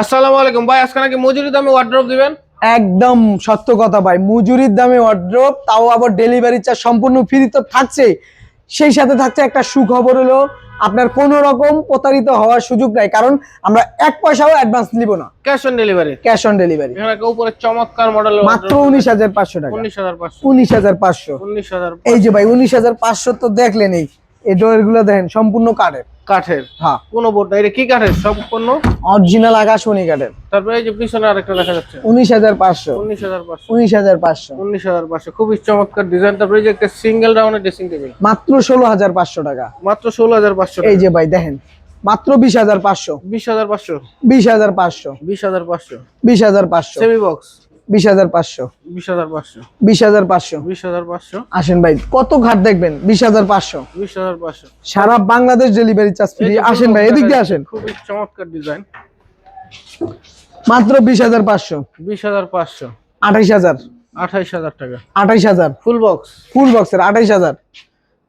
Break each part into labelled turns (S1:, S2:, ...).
S1: আসসালামু আলাইকুম ভাই, আজকে নাকি মজুরি দামে ওয়ার্ড্রপ দিবেন?
S2: একদম সত্য কথা ভাই, মজুরির দামে ওয়ার্ড্রপ, তাও আবার ডেলিভারি চার্জ সম্পূর্ণ ফ্রি তো থাকছে। সেই সাথে থাকছে একটা সুখবর, হলো আপনার কোনো রকম প্রতারিত হওয়ার সুযোগ নাই, কারণ আমরা এক পয়সাও অ্যাডভান্স নিব না।
S1: Cash on delivery.
S2: Cash on delivery.
S1: এখানে উপরে চমৎকার মডেল
S2: মাত্র 19,500 টাকা।
S1: 19,500
S2: 19,500।
S1: 19,000।
S2: এই যে ভাই 19,500 তো দেখলেন, এই ডোর গুলো দেখেন সম্পূর্ণ কাঠের।
S1: কাঠের?
S2: হ্যাঁ,
S1: কোনো বোর্ড না, এটা কি কাঠের? সম্পূর্ণ
S2: অরিজিনাল আকাশমণি কাঠের।
S1: তারপরে এই যে পিছনে আরেকটা দেখা যাচ্ছে
S2: 19,500।
S1: 19,500।
S2: 19,500।
S1: 19,500 খুবই চমৎকার ডিজাইন। তারপরে এই যে একটা সিঙ্গেল রাউন্ডের ড্রেসিং টেবিল
S2: মাত্র 16,500 টাকা।
S1: মাত্র 16,500।
S2: এই যে ভাই দেখেন, মাত্র 20,500।
S1: 20,500।
S2: 20,500।
S1: 20,500।
S2: 20,500।
S1: Semi box
S2: 20,500।
S1: 20,500।
S2: 20,500।
S1: 20,500।
S2: আসেন ভাই, কত ঘাট দেখবেন? 20,500।
S1: 20,500
S2: সারা বাংলাদেশ ডেলিভারি চার্জ ফ্রি। আসেন ভাই, এদিক দিয়ে আসেন।
S1: খুবই চমৎকার ডিজাইন।
S2: মাত্র 20,500।
S1: 20,500।
S2: 28,000।
S1: 28,000 টাকা।
S2: 28,000।
S1: Full box.
S2: ফুল বক্সের 28,000।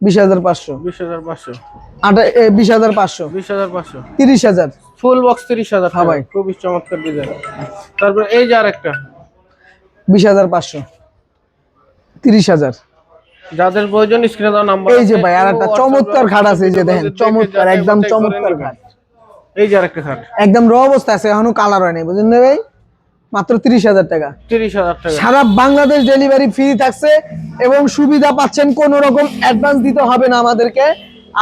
S2: 20,500।
S1: 20,500।
S2: 20,500।
S1: 20,500।
S2: 30,000।
S1: ফুল বক্স 30,000
S2: হ্যাঁ
S1: টাকা।
S2: ভাই।
S1: খুবই চমৎকার ডিজাইন। তারপরে এই যে আরেকটা
S2: 20,500। 30,000।
S1: যাদের প্রয়োজন স্ক্রিনে দেওয়া নাম্বার।
S2: এই যে ভাই আরেকটা চমৎকার ঘাট আছে, এই যে দেখেন, চমৎকার, একদম চমৎকার ঘাট।
S1: এই যে আরেকটা ঘাট
S2: একদম র অবস্থা আছে, এখনো কালার হয় নাই, বুঝলেন না ভাই? মাত্র 30,000 টাকা।
S1: 30,000 টাকা।
S2: সারা বাংলাদেশ ডেলিভারি ফ্রি থাকছে এবং সুবিধা পাচ্ছেন, কোনো রকম অ্যাডভান্স দিতে হবে না আমাদেরকে।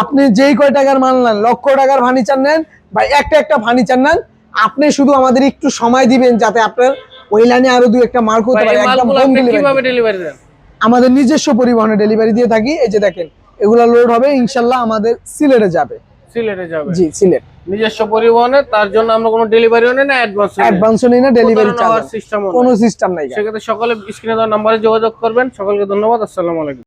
S2: আপনি যেই কয় টাকার মাল নেন, লক্ষ টাকার ফার্নিচার নেন বা একটা ফার্নিচার নেন, আপনি শুধু আমাদের একটু সময় দিবেন, যাতে আপনার ওই লাইনে আরো দুই একটা মার্ক হতে পারে। একদম হোম ডেলিভারি।
S1: কিভাবে ডেলিভারি দেন?
S2: আমাদের নিজস্ব পরিবহনে ডেলিভারি দিয়ে থাকি। এই যে দেখেন, এগুলা লোড হবে ইনশাআল্লাহ আমাদের সিলেটে যাবে।
S1: সিলেটে যাবে?
S2: জি, সিলেট।
S1: নিজস্ব পরিবহনে, তার জন্য আমরা কোনো ডেলিভারিও নেই না
S2: অ্যাডভান্সও নেই না, ডেলিভারি চার্জ
S1: সিস্টেম
S2: কোনো সিস্টেম নাই।
S1: সেক্ষেত্রে সকলে স্ক্রিনে দেওয়া নাম্বারে যোগাযোগ করবেন। সকলকে ধন্যবাদ। আসসালামু আলাইকুম।